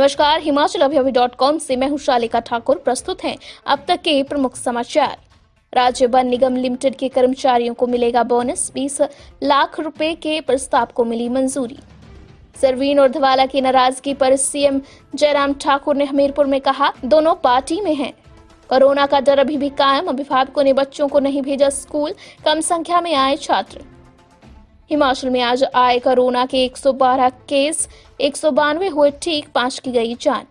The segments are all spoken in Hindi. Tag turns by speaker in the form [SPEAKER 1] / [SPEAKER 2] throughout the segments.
[SPEAKER 1] नमस्कार, हिमाचल अभियावी.com से मैं हूं शालिका ठाकुर। प्रस्तुत हैं अब तक के प्रमुख समाचार। राज्य वन निगम लिमिटेड के कर्मचारियों को मिलेगा बोनस। 20 लाख रुपए के प्रस्ताव को मिली मंजूरी। सरवीन और धवाला की नाराजगी पर सीएम जयराम ठाकुर ने हमीरपुर में कहा, दोनों पार्टी में हैं। कोरोना का डर अभी भी कायम, अभिभावकों ने बच्चों को नहीं भेजा स्कूल, कम संख्या में आए छात्र। हिमाचल में आज आए कोरोना के 112 केस, 192 हुए ठीक, 5 की गई जान।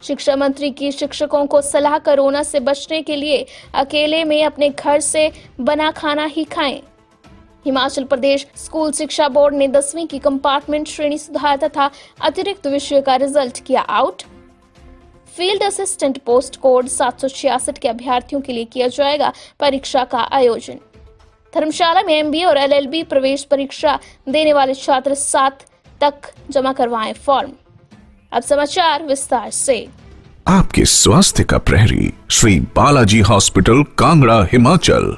[SPEAKER 1] शिक्षा मंत्री की शिक्षकों को सलाह, कोरोना से बचने के लिए अकेले में अपने घर से बना खाना ही खाएं। हिमाचल प्रदेश स्कूल शिक्षा बोर्ड ने 10वीं की कंपार्टमेंट श्रेणी सुधार तथा अतिरिक्त विषय का रिजल्ट किया out. Field assistant post code 766 के अभ्यर्थियों के लिए किया जाएगा परीक्षा का आयोजन। धर्मशाला में एमबीए और एलएलबी प्रवेश परीक्षा देने वाले छात्र 7 तक जमा करवाएं फॉर्म। अब समाचार विस्तार से।
[SPEAKER 2] आपके स्वास्थ्य का प्रहरी श्री बालाजी हॉस्पिटल, कांगड़ा, हिमाचल।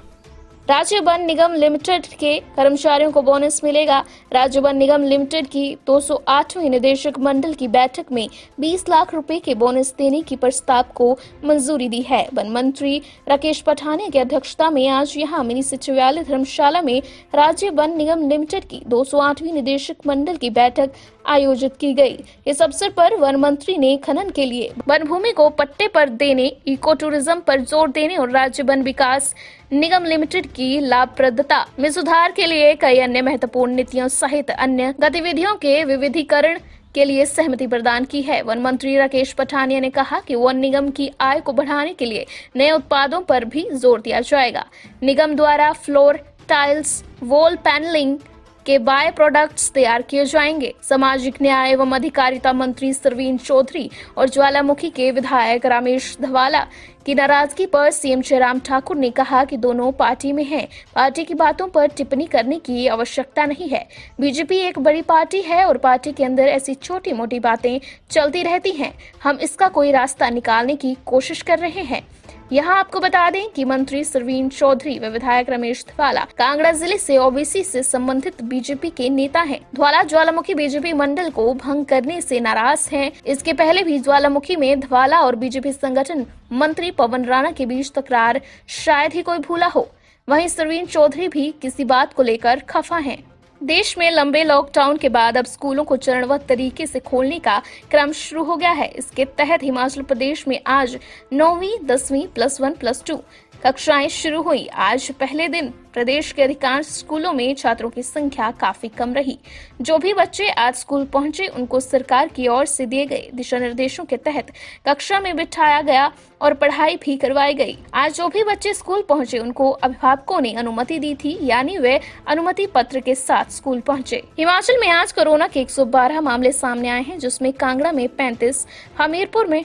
[SPEAKER 1] राज्य वन निगम लिमिटेड के कर्मचारियों को बोनस मिलेगा। राज्य वन निगम लिमिटेड की 208वीं निदेशक मंडल की बैठक में 20 लाख रुपए के बोनस देने की प्रस्ताव को मंजूरी दी है। वन मंत्री राकेश पठानिया की अध्यक्षता में आज यहां मिनी सचिवालय धर्मशाला में राज्य वन निगम लिमिटेड की 208वीं निदेशक मंडल की बैठक आयोजित की गई। इस अवसर पर वन मंत्री ने खनन के लिए वन भूमि को पट्टे पर देने, इको टूरिज्म पर जोर देने और राज्य वन विकास निगम लिमिटेड की लाभप्रदता में सुधार के लिए कई अन्य महत्वपूर्ण नीतियों सहित अन्य गतिविधियों के विविधीकरण के लिए सहमति प्रदान की है। वन मंत्री राकेश पठानिया ने कहा कि वन निगम की आय को बढ़ाने के लिए नए उत्पादों पर भी जोर दिया जाएगा। निगम द्वारा फ्लोर टाइल्स, वॉल पैनलिंग के बाय प्रोडक्ट्स तैयार किए जाएंगे। सामाजिक न्याय एवं अधिकारिता मंत्री सरवीन चौधरी और ज्वालामुखी के विधायक रमेश धवाला की नाराजगी पर सीएम जयराम ठाकुर ने कहा कि दोनों पार्टी में हैं। पार्टी की बातों पर टिप्पणी करने की आवश्यकता नहीं है। बीजेपी एक बड़ी पार्टी है और पार्टी के अंदर ऐसी छोटी मोटी बातें चलती रहती हैं। हम इसका कोई रास्ता निकालने की कोशिश कर रहे हैं। यहाँ आपको बता दें कि मंत्री सरवीन चौधरी व विधायक रमेश धवाला कांगड़ा जिले से ओबीसी से संबंधित बीजेपी के नेता हैं। धवाला ज्वालामुखी बीजेपी मंडल को भंग करने से नाराज हैं। इसके पहले भी ज्वालामुखी में धवाला और बीजेपी संगठन मंत्री पवन राणा के बीच तकरार शायद ही कोई भूला हो। वहीं सरवीन चौधरी भी किसी बात को लेकर खफा हैं। देश में लंबे लॉकडाउन के बाद अब स्कूलों को चरणबद्ध तरीके से खोलने का क्रम शुरू हो गया है। इसके तहत हिमाचल प्रदेश में आज 9वीं, 10वीं, +1, +2 कक्षाएं शुरू हुई। आज पहले दिन प्रदेश के अधिकांश स्कूलों में छात्रों की संख्या काफी कम रही। जो भी बच्चे आज स्कूल पहुंचे उनको सरकार की ओर से दिए गए दिशा निर्देशों के तहत कक्षा में बिठाया गया और पढ़ाई भी करवाई गई। आज जो भी बच्चे स्कूल पहुंचे उनको अभिभावकों ने अनुमति दी थी, यानी वे अनुमति पत्र के साथ स्कूल पहुंचे। हिमाचल में आज कोरोना के 112 मामले सामने आए हैं, जिसमें कांगड़ा में 35, हमीरपुर में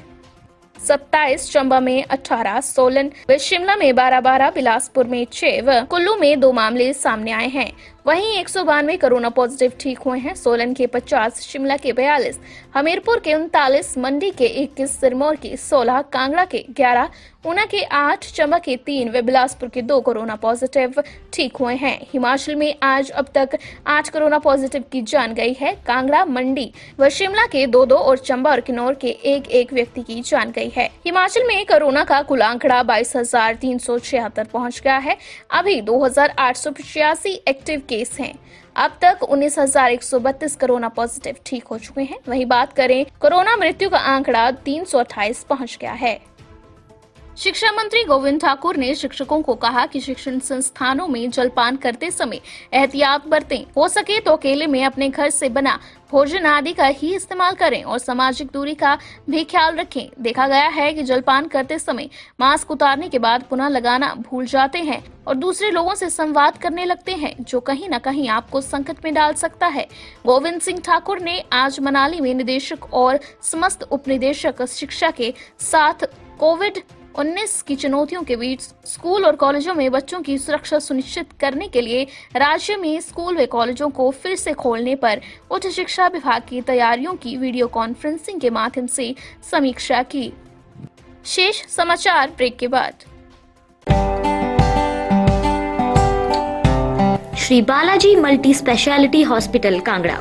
[SPEAKER 1] 27, चंबा में 18, सोलन व शिमला में 12, बिलासपुर में 6 व कुल्लू में 2 मामले सामने आए हैं। वहीं 192 कोरोना पॉजिटिव ठीक हुए हैं। सोलन के 50, शिमला के 42, हमीरपुर के 39, मंडी के 21, सिरमौर के 16, कांगड़ा के 11, ऊना के 8, चंबा के 3 व बिलासपुर के 2 कोरोना पॉजिटिव ठीक हुए हैं। हिमाचल में आज अब तक 8 कोरोना पॉजिटिव की जान गई है। कांगड़ा, मंडी व शिमला के 2 और चंबा और किन्नौर के 1 व्यक्ति की जान गई है। हिमाचल में कोरोना का कुल आंकड़ा 22,376 पहुँच गया है। अभी 2,885 एक्टिव केस हैं। अब तक 19,132 कोरोना पॉजिटिव ठीक हो चुके हैं। वहीं बात करें कोरोना मृत्यु का आंकड़ा 328 पहुंच गया है। शिक्षा मंत्री गोविंद ठाकुर ने शिक्षकों को कहा कि शिक्षण संस्थानों में जलपान करते समय एहतियात बरतें। हो सके तो अकेले में अपने घर से बना भोजन आदि का ही इस्तेमाल करें और सामाजिक दूरी का भी ख्याल रखें। देखा गया है कि जलपान करते समय मास्क उतारने के बाद पुनः लगाना भूल जाते हैं और दूसरे लोगों से संवाद करने लगते हैं, जो कहीं न कहीं आपको संकट में डाल सकता है। गोविंद सिंह ठाकुर ने आज मनाली में निदेशक और समस्त उपनिदेशक शिक्षा के साथ कोविड-19 की चुनौतियों के बीच स्कूल और कॉलेजों में बच्चों की सुरक्षा सुनिश्चित करने के लिए राज्य में स्कूल व कॉलेजों को फिर से खोलने पर उच्च शिक्षा विभाग की तैयारियों की वीडियो कॉन्फ्रेंसिंग के माध्यम से समीक्षा की। शेष समाचार ब्रेक के बाद।
[SPEAKER 3] Shri Balaji multi speciality hospital Kangra,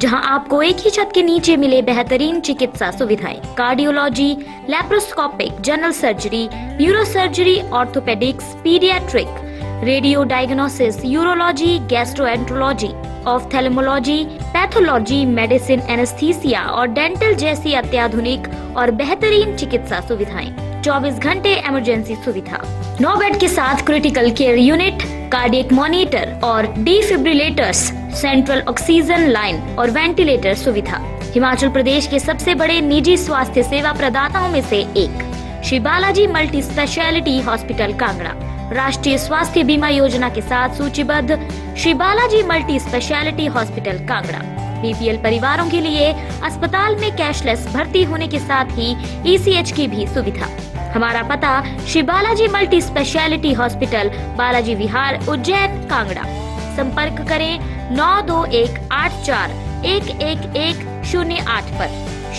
[SPEAKER 3] जहां आपको एक ही छत के नीचे मिले बेहतरीन चिकित्सा सुविधाएं, cardiology, laparoscopic, general surgery, neuro surgery, orthopaedics, paediatric, radio diagnosis, urology, gastroenterology, ophthalmology, pathology, medicine, anaesthesia और डेंटल जैसी अत्याधुनिक और बेहतरीन चिकित्सा सुविधाएं, 24 घंटे इमरजेंसी सुविधा, 9 बेड के साथ critical care unit, cardiac monitor और डिफिब्रिलेटर्स, सेंट्रल ऑक्सीजन लाइन और वेंटिलेटर सुविधा। हिमाचल प्रदेश के सबसे बड़े निजी स्वास्थ्य सेवा प्रदाताओं में से एक Shri Balaji multi speciality hospital Kangra राष्ट्रीय स्वास्थ्य बीमा योजना के साथ सूचीबद्ध Shri Balaji multi speciality hospital Kangra BPL परिवारों के लिए अस्पताल में कैशलेस भर्ती होने के साथ ही ईसीएच की भी सुविधा। हमारा पता Shri Balaji multi speciality hospital, Balaji Vihar, Ujjain, Kangra. संपर्क करें 9218411108 पर।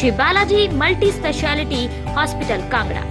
[SPEAKER 3] Shri Balaji multi speciality hospital Kangra.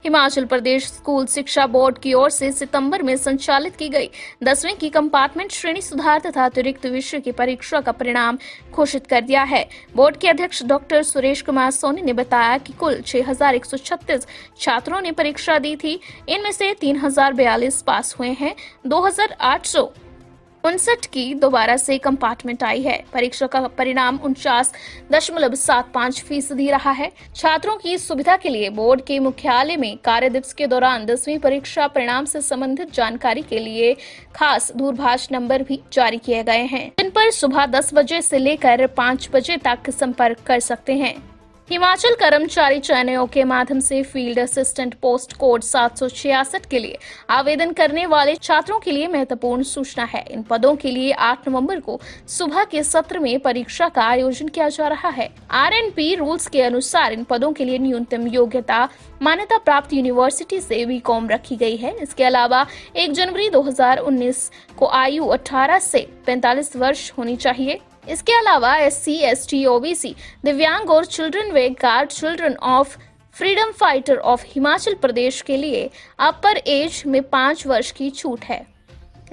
[SPEAKER 1] Himachal Pradesh school शिक्षा बोर्ड की ओर से सितंबर में संचालित की गई 10वीं की कंपार्टमेंट श्रेणी सुधार तथा अतिरिक्त विषय की परीक्षा का परिणाम घोषित कर दिया है। बोर्ड के अध्यक्ष डॉक्टर सुरेश कुमार सोनी ने बताया कि कुल 6136 छात्रों ने परीक्षा दी थी। इनमें से 3042 पास हुए हैं। 2859 की दोबारा से कंपार्टमेंट आई है। परीक्षा का परिणाम 49.75% रहा है। छात्रों की सुविधा के लिए बोर्ड के मुख्यालय में कार्य दिवस के दौरान 10वीं परीक्षा परिणाम से संबंधित जानकारी के लिए खास दूरभाष नंबर भी जारी किए गए हैं, जिन पर सुबह 10 बजे से लेकर 5 बजे तक संपर्क कर सकते हैं। हिमाचल कर्मचारी चयन आयोग के माध्यम से फील्ड असिस्टेंट पोस्ट कोड 766 के लिए आवेदन करने वाले छात्रों के लिए महत्वपूर्ण सूचना है। इन पदों के लिए 8 नवंबर को सुबह के सत्र में परीक्षा का आयोजन किया जा रहा है। आरएनपी रूल्स के अनुसार इन पदों के लिए न्यूनतम योग्यता मान्यता प्राप्त यूनिवर्सिटी से बीकॉम रखी गई है। इसके अलावा 1 जनवरी 2019 को आयु 18 से 45 वर्ष होनी चाहिए। इसके अलावा SC, ST, OBC, दिव्यांग और children ward children of freedom fighter of Himachal Pradesh के लिए अपर एज में 5 वर्ष की छूट है।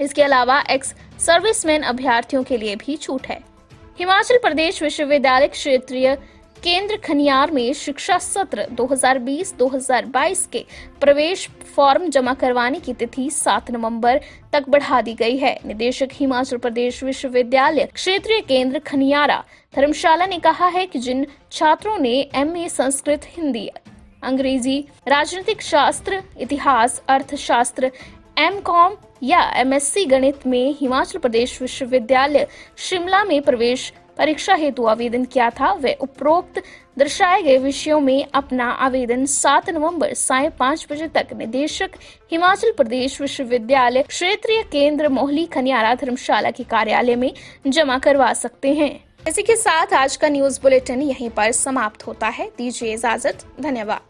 [SPEAKER 1] इसके अलावा एक्स सर्विसमैन अभ्यर्थियों के लिए भी छूट है। हिमाचल प्रदेश विश्वविद्यालय क्षेत्रीय केंद्र खनियार में शिक्षा सत्र 2020-2022 के प्रवेश फॉर्म जमा करवाने की तिथि 7 नवंबर तक बढ़ा दी गई है। निदेशक हिमाचल प्रदेश विश्वविद्यालय क्षेत्रीय केंद्र खनियारा धर्मशाला ने कहा है कि जिन छात्रों ने MA संस्कृत, हिंदी, अंग्रेजी, राजनीतिक शास्त्र, इतिहास, अर्थशास्त्र, MCOM या MSc गणित में हिमाचल प्रदेश विश्वविद्यालय शिमला में प्रवेश परीक्षा हेतु आवेदन किया था, वे उपरोक्त दर्शाए गए विषयों में अपना आवेदन 7 नवंबर साय 5 बजे तक निदेशक हिमाचल प्रदेश विश्वविद्यालय क्षेत्रीय केंद्र मोहली खनियारा धर्मशाला के कार्यालय में जमा करवा सकते हैं। इसी के साथ आज का न्यूज बुलेटिन यहीं पर समाप्त होता है। दीजिए इजाजत। धन्यवाद।